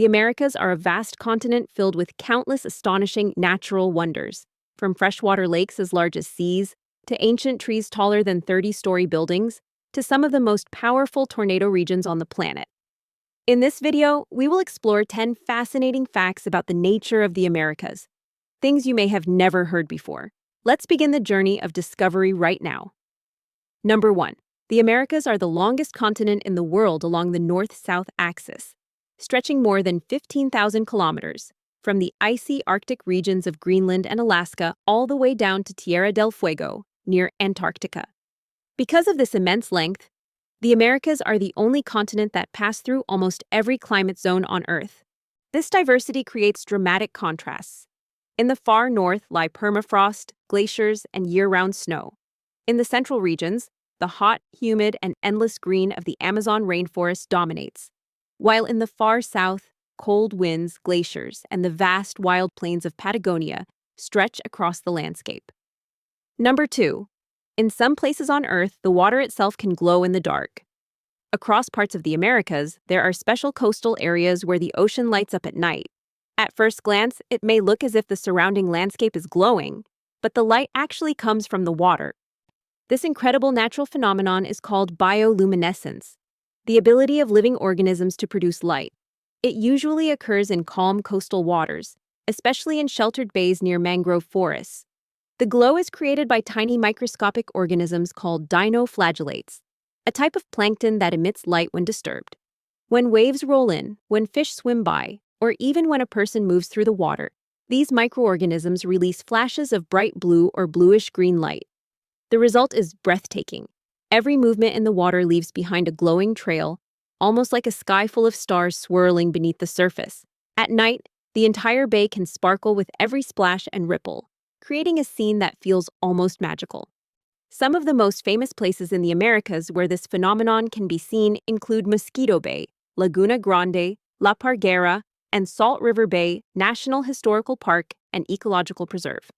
The Americas are a vast continent filled with countless astonishing natural wonders, from freshwater lakes as large as seas, to ancient trees taller than 30-story buildings, to some of the most powerful tornado regions on the planet. In this video, we will explore 10 fascinating facts about the nature of the Americas, things you may have never heard before. Let's begin the journey of discovery right now. Number 1. The Americas are the longest continent in the world along the north-south axis, stretching more than 15,000 kilometers, from the icy Arctic regions of Greenland and Alaska all the way down to Tierra del Fuego, near Antarctica. Because of this immense length, the Americas are the only continent that pass through almost every climate zone on Earth. This diversity creates dramatic contrasts. In the far north lie permafrost, glaciers, and year-round snow. In the central regions, the hot, humid, and endless green of the Amazon rainforest dominates, while in the far south, cold winds, glaciers, and the vast wild plains of Patagonia stretch across the landscape. Number 2. In some places on Earth, the water itself can glow in the dark. Across parts of the Americas, there are special coastal areas where the ocean lights up at night. At first glance, it may look as if the surrounding landscape is glowing, but the light actually comes from the water. This incredible natural phenomenon is called bioluminescence, the ability of living organisms to produce light. It usually occurs in calm coastal waters, especially in sheltered bays near mangrove forests. The glow is created by tiny microscopic organisms called dinoflagellates, a type of plankton that emits light when disturbed. When waves roll in, when fish swim by, or even when a person moves through the water, these microorganisms release flashes of bright blue or bluish-green light. The result is breathtaking. Every movement in the water leaves behind a glowing trail, almost like a sky full of stars swirling beneath the surface. At night, the entire bay can sparkle with every splash and ripple, creating a scene that feels almost magical. Some of the most famous places in the Americas where this phenomenon can be seen include Mosquito Bay, Laguna Grande, La Parguera, and Salt River Bay National Historical Park and Ecological Preserve.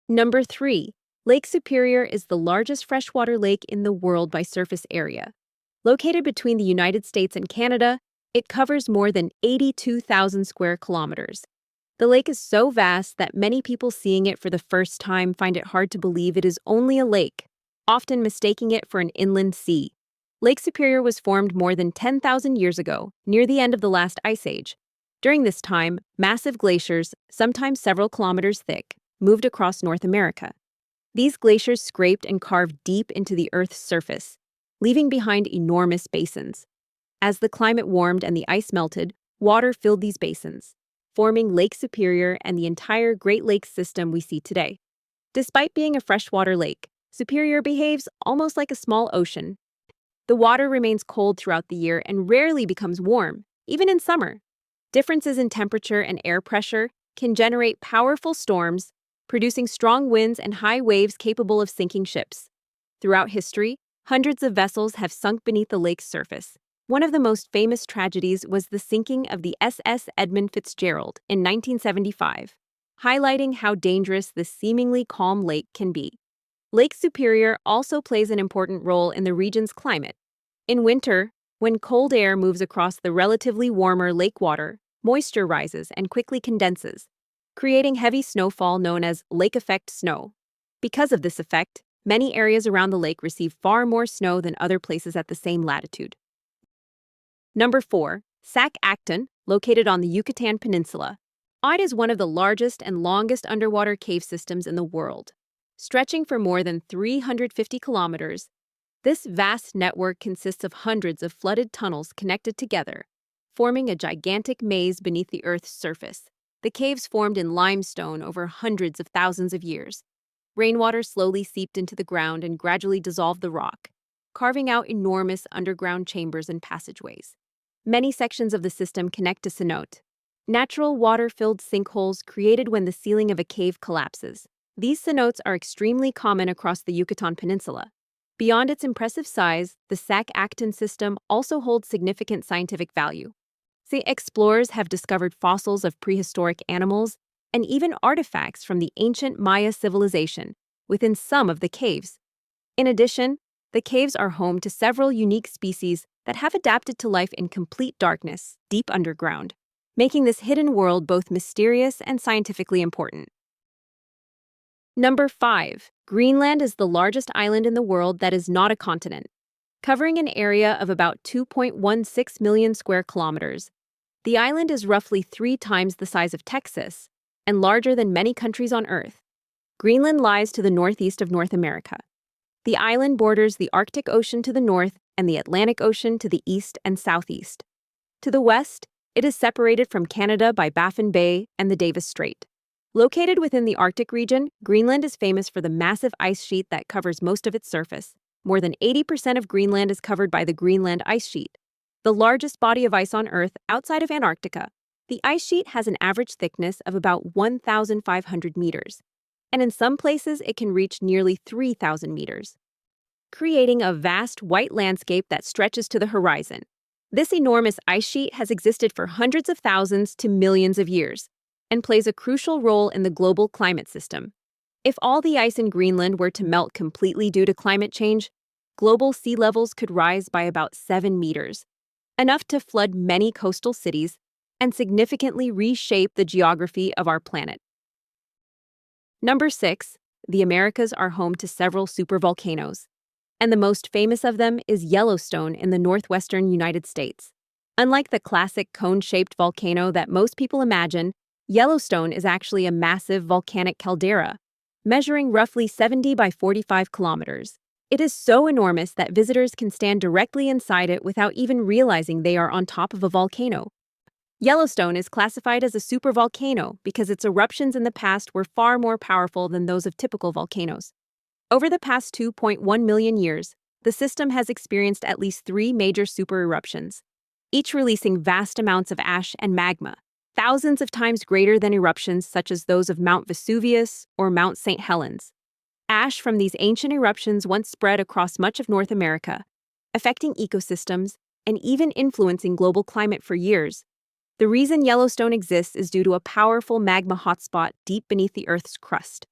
Number 3. Lake Superior is the largest freshwater lake in the world by surface area. Located between the United States and Canada, it covers more than 82,000 square kilometers. The lake is so vast that many people seeing it for the first time find it hard to believe it is only a lake, often mistaking it for an inland sea. Lake Superior was formed more than 10,000 years ago, near the end of the last ice age. During this time, massive glaciers, sometimes several kilometers thick, moved across North America. These glaciers scraped and carved deep into the Earth's surface, leaving behind enormous basins. As the climate warmed and the ice melted, water filled these basins, forming Lake Superior and the entire Great Lakes system we see today. Despite being a freshwater lake, Superior behaves almost like a small ocean. The water remains cold throughout the year and rarely becomes warm, even in summer. Differences in temperature and air pressure can generate powerful storms, producing strong winds and high waves capable of sinking ships. Throughout history, hundreds of vessels have sunk beneath the lake's surface. One of the most famous tragedies was the sinking of the SS Edmund Fitzgerald in 1975, highlighting how dangerous this seemingly calm lake can be. Lake Superior also plays an important role in the region's climate. In winter, when cold air moves across the relatively warmer lake water, moisture rises and quickly condenses, creating heavy snowfall known as lake effect snow. Because of this effect, many areas around the lake receive far more snow than other places at the same latitude. Number 4. Sac Acton, located on the Yucatan Peninsula. It is one of the largest and longest underwater cave systems in the world. Stretching for more than 350 kilometers, this vast network consists of hundreds of flooded tunnels connected together, forming a gigantic maze beneath the Earth's surface. The caves formed in limestone over hundreds of thousands of years. Rainwater slowly seeped into the ground and gradually dissolved the rock, carving out enormous underground chambers and passageways. Many sections of the system connect to cenote, natural water-filled sinkholes created when the ceiling of a cave collapses. These cenotes are extremely common across the Yucatan Peninsula. Beyond its impressive size, the Sac Acton system also holds significant scientific value. Explorers have discovered fossils of prehistoric animals and even artifacts from the ancient Maya civilization within some of the caves. In addition, The caves are home to several unique species that have adapted to life in complete darkness, deep underground, making this hidden world both mysterious and scientifically important. Number 5. Greenland is the largest island in the world that is not a continent, covering an area of about 2.16 million square kilometers. The island is roughly 3 times the size of Texas and larger than many countries on Earth. Greenland lies to the northeast of North America. The island borders the Arctic Ocean to the north and the Atlantic Ocean to the east and southeast. To the west, it is separated from Canada by Baffin Bay and the Davis Strait. Located within the Arctic region, Greenland is famous for the massive ice sheet that covers most of its surface. More than 80% of Greenland is covered by the Greenland ice sheet, the largest body of ice on Earth outside of Antarctica. The ice sheet has an average thickness of about 1,500 meters, and in some places it can reach nearly 3,000 meters, creating a vast white landscape that stretches to the horizon. This enormous ice sheet has existed for hundreds of thousands to millions of years and plays a crucial role in the global climate system. If all the ice in Greenland were to melt completely due to climate change, global sea levels could rise by about 7 meters, enough to flood many coastal cities and significantly reshape the geography of our planet. Number 6. The Americas are home to several supervolcanoes, and the most famous of them is Yellowstone in the northwestern United States. Unlike the classic cone-shaped volcano that most people imagine, Yellowstone is actually a massive volcanic caldera, measuring roughly 70 by 45 kilometers. It is so enormous that visitors can stand directly inside it without even realizing they are on top of a volcano. Yellowstone is classified as a supervolcano because its eruptions in the past were far more powerful than those of typical volcanoes. Over the past 2.1 million years, the system has experienced at least 3 major supereruptions, each releasing vast amounts of ash and magma, thousands of times greater than eruptions such as those of Mount Vesuvius or Mount St. Helens. Ash from these ancient eruptions once spread across much of North America, affecting ecosystems and even influencing global climate for years. The reason Yellowstone exists is due to a powerful magma hotspot deep beneath the Earth's crust.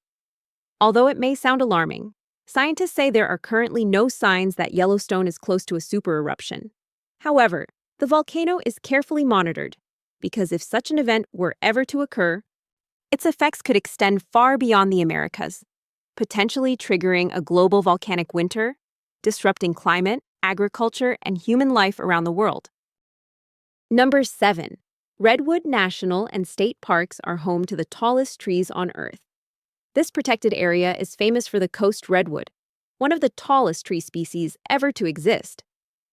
Although it may sound alarming, scientists say there are currently no signs that Yellowstone is close to a supereruption. However, the volcano is carefully monitored, because if such an event were ever to occur, its effects could extend far beyond the Americas, potentially triggering a global volcanic winter, disrupting climate, agriculture, and human life around the world. Number 7. Redwood National and State Parks are home to the tallest trees on Earth. This protected area is famous for the coast redwood, one of the tallest tree species ever to exist.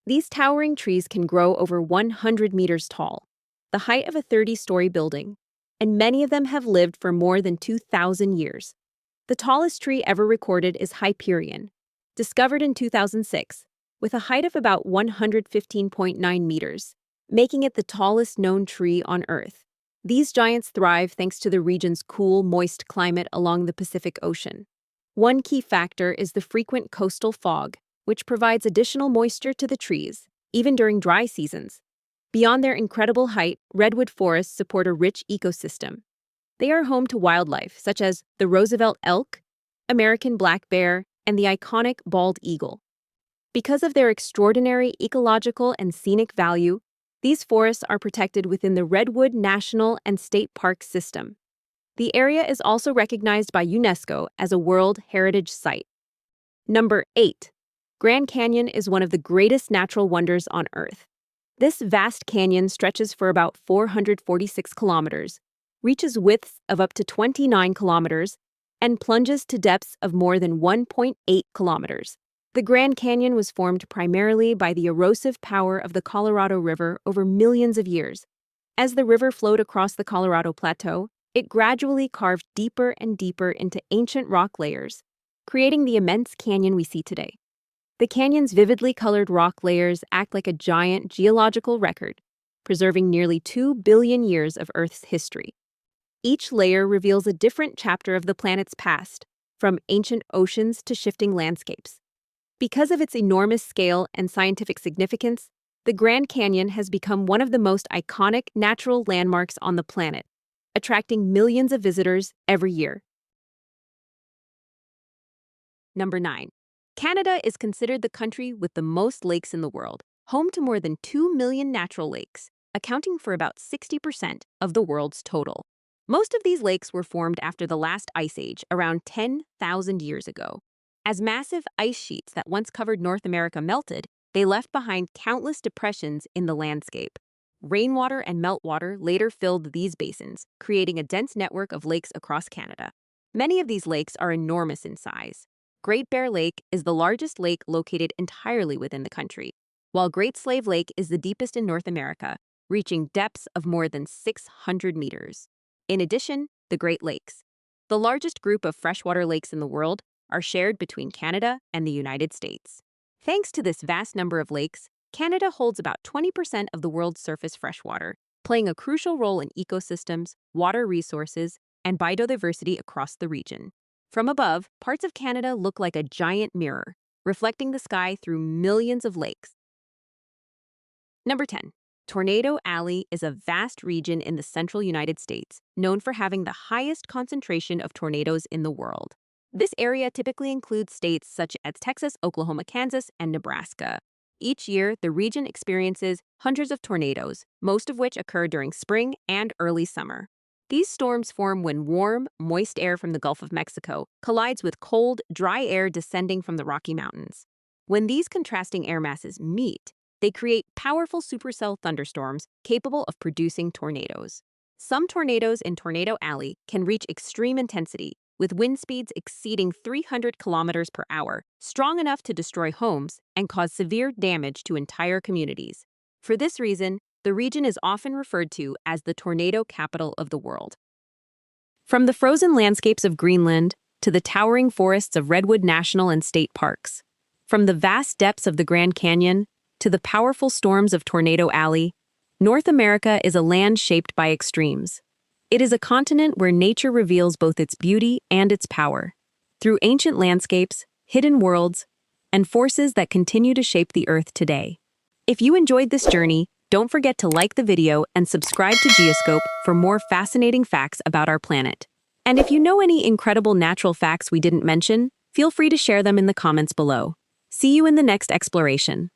These towering trees can grow over 100 meters tall, the height of a 30-story building, and many of them have lived for more than 2,000 years. The tallest tree ever recorded is Hyperion, discovered in 2006, with a height of about 115.9 meters, making it the tallest known tree on Earth. These giants thrive thanks to the region's cool, moist climate along the Pacific Ocean. One key factor is the frequent coastal fog, which provides additional moisture to the trees, even during dry seasons. Beyond their incredible height, redwood forests support a rich ecosystem. They are home to wildlife such as the Roosevelt elk, American black bear, and the iconic bald eagle. Because of their extraordinary ecological and scenic value, these forests are protected within the Redwood National and State Park system. The area is also recognized by UNESCO as a World Heritage Site. Number 8. Grand Canyon is one of the greatest natural wonders on Earth. This vast canyon stretches for about 446 kilometers, reaches widths of up to 29 kilometers, and plunges to depths of more than 1.8 kilometers. The Grand Canyon was formed primarily by the erosive power of the Colorado River over millions of years. As the river flowed across the Colorado Plateau, it gradually carved deeper and deeper into ancient rock layers, creating the immense canyon we see today. The canyon's vividly colored rock layers act like a giant geological record, preserving nearly 2 billion years of Earth's history. Each layer reveals a different chapter of the planet's past, from ancient oceans to shifting landscapes. Because of its enormous scale and scientific significance, the Grand Canyon has become one of the most iconic natural landmarks on the planet, attracting millions of visitors every year. Number 9. Canada is considered the country with the most lakes in the world, home to more than 2 million natural lakes, accounting for about 60% of the world's total. Most of these lakes were formed after the last ice age around 10,000 years ago. As massive ice sheets that once covered North America melted, they left behind countless depressions in the landscape. Rainwater and meltwater later filled these basins, creating a dense network of lakes across Canada. Many of these lakes are enormous in size. Great Bear Lake is the largest lake located entirely within the country, while Great Slave Lake is the deepest in North America, reaching depths of more than 600 meters. In addition, the Great Lakes, the largest group of freshwater lakes in the world, are shared between Canada and the United States. Thanks to this vast number of lakes, Canada holds about 20% of the world's surface freshwater, playing a crucial role in ecosystems, water resources, and biodiversity across the region. From above, parts of Canada look like a giant mirror, reflecting the sky through millions of lakes. Number 10. Tornado Alley is a vast region in the central United States, known for having the highest concentration of tornadoes in the world. This area typically includes states such as Texas, Oklahoma, Kansas, and Nebraska. Each year, the region experiences hundreds of tornadoes, most of which occur during spring and early summer. These storms form when warm, moist air from the Gulf of Mexico collides with cold, dry air descending from the Rocky Mountains. When these contrasting air masses meet, they create powerful supercell thunderstorms capable of producing tornadoes. Some tornadoes in Tornado Alley can reach extreme intensity, with wind speeds exceeding 300 kilometers per hour, strong enough to destroy homes and cause severe damage to entire communities. For this reason, the region is often referred to as the tornado capital of the world. From the frozen landscapes of Greenland to the towering forests of Redwood National and State Parks, from the vast depths of the Grand Canyon to the powerful storms of Tornado Alley, North America is a land shaped by extremes. It is a continent where nature reveals both its beauty and its power, through ancient landscapes, hidden worlds, and forces that continue to shape the Earth today. If you enjoyed this journey, don't forget to like the video and subscribe to Geoscope for more fascinating facts about our planet. And if you know any incredible natural facts we didn't mention, feel free to share them in the comments below. See you in the next exploration.